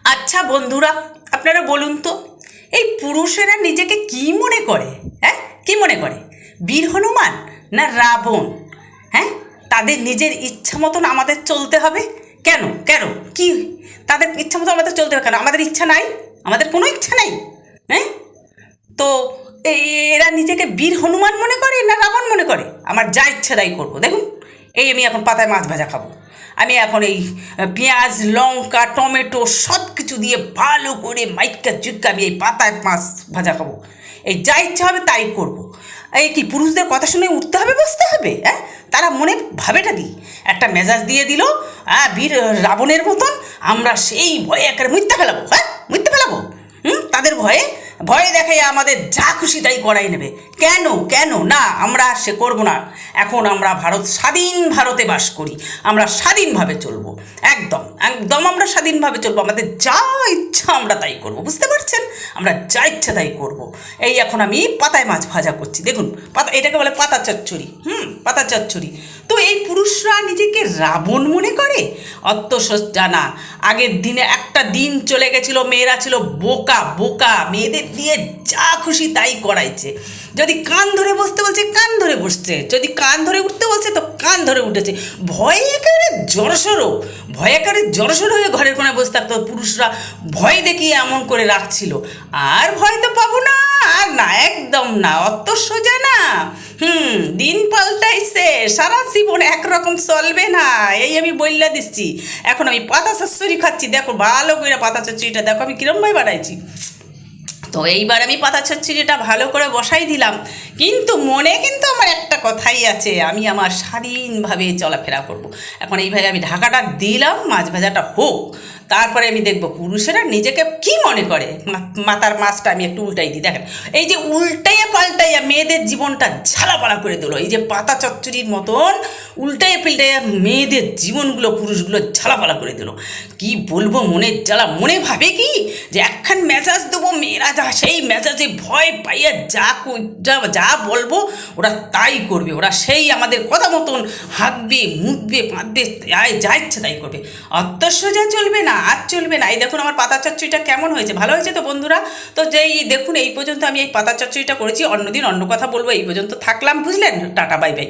আচ্ছা বন্ধুরা, আপনারা বলুন তো, এই পুরুষেরা নিজেকে কি মনে করে? হ্যাঁ, কি মনে করে? বীর হনুমান না রাবণ? হ্যাঁ, তাদের নিজের ইচ্ছা মতন আমাদের চলতে হবে কেন? কেন কি তাদের ইচ্ছা মতো আমাদের চলতে হবে কেন? আমাদের ইচ্ছা নাই? আমাদের কোনো ইচ্ছা নাই? হ্যাঁ, তো এরা নিজেকে বীর হনুমান মনে করে না রাবণ মনে করে? আমার যা ইচ্ছা তাই করবো। দেখুন, এই আমি এখন পাতায় মাছ ভাজা খাবো। আমি এখন এই পেঁয়াজ লঙ্কা টমেটো সব কিছু দিয়ে ভালো করে মাইকা চুক্কা আমি এই পাতায় মাছ ভাজা খাবো। এই যা ইচ্ছা হবে তাই করব। এই কি পুরুষদের কথা শুনে উঠতে হবে বসতে হবে? হ্যাঁ, তারা মনে ভাবেটা দিই একটা মেজাজ দিয়ে দিল, হ্যাঁ, বীর রাবণের মতন আমরা সেই ভয়ে একেবারে মুইত্যা ফেলাবো। হ্যাঁ, মুইত্যা ফেলাবো। তাদের ভয়ে ভয়ে দেখে আমাদের যা খুশি তাই করাই নেবে। কেন কেন না, আমরা সে করবো না। এখন আমরা স্বাধীন ভারতে বাস করি, আমরা স্বাধীনভাবে চলবো। একদম একদম আমরা স্বাধীনভাবে চলবো, আমাদের যা ইচ্ছা আমরা তাই করব। বুঝতে পারছেন? আমরা যা ইচ্ছা তাই করব। এই এখন আমি পাতায় মাছ ভাজা করছি। দেখুন, পাতা, এটাকে বলে পাতা চচ্চড়ি। পাতা চচ্চড়ি। তো এই পুরুষরা নিজেকে রাবণ মনে করে? অত জানা। আগের দিনে একটা দিন চলে গেছিল, মেয়েরা ছিল বোকা বোকা, মেয়েদের দিয়ে যা খুশি তাই করাইছে। যদি কান ধরে বসতে বলছে কান ধরে বসছে, যদি কান ধরে উঠতে বলছে তো কান ধরে উঠেছে। ভয়ে একেবারে জড়সড়ো, ভয়ে একেবারে জড়সড়ো হয়ে ঘরের কোণে বসে থাকতো। পুরুষরা ভয় দেখিয়ে এমন করে রাখছিল। আর ভয় তো পাবো না, আর না, একদম না, অত সোজা না। দিন পাল্টাইছে, সারা জীবন একরকম চলবে না, এই আমি বললে দিচ্ছি। এখন আমি পাতা চচ্চড়ি খাচ্ছি, দেখো ভালো করে পাতা চচ্চড়িটা দেখো আমি কিরমভাবে বানাইছি। তো এইবার আমি পাতা চচ্চড়িটা ভালো করে বসাই দিলাম, কিন্তু মনে কিন্তু আমার একটা কথাই আছে, আমি আমার স্বাধীনভাবে চলাফেরা করব। এখন এইভাবে আমি ঢাকাটা দিলাম, মাছ ভাজাটা হোক, তারপরে আমি দেখব পুরুষেরা নিজেকে কি মনে করে। মাথার মাছটা আমি একটু উল্টাই দিই। দেখেন, এই যে উল্টাইয়া পাল্টাইয়া মেয়েদের জীবনটা ঝালাপালা করে দিল, এই যে পাতা চচ্চড়ির মতন উল্টাইয়া পাল্টাইয়া মেয়েদের জীবনগুলো পুরুষগুলো ঝালাপালা করে দিল। কি বলবো, মনের জ্বালা। মনে ভাবে কি যে একখান মেজাজ দেবো, মেয়েরা যা সেই মেজাজে ভয় পাইয়া যা বলবো ওরা তাই করবে। ওরা সেই আমাদের কথা মতন হাঁকবে মুখবে পাঁদবে, যা ইচ্ছে তাই করবে। অত সোজা চলবে না, আর চলবে না। এই দেখুন আমার পাতা চচ্চড়িটা কেমন হয়েছে, ভালো হয়েছে তো বন্ধুরা? তো যেই দেখুন, এই পর্যন্ত আমি এই পাতা চচ্চড়িটা করেছি, অন্যদিন অন্য কথা বলবো। এই পর্যন্ত থাকলাম, বুঝলেন? Tata, bye bye.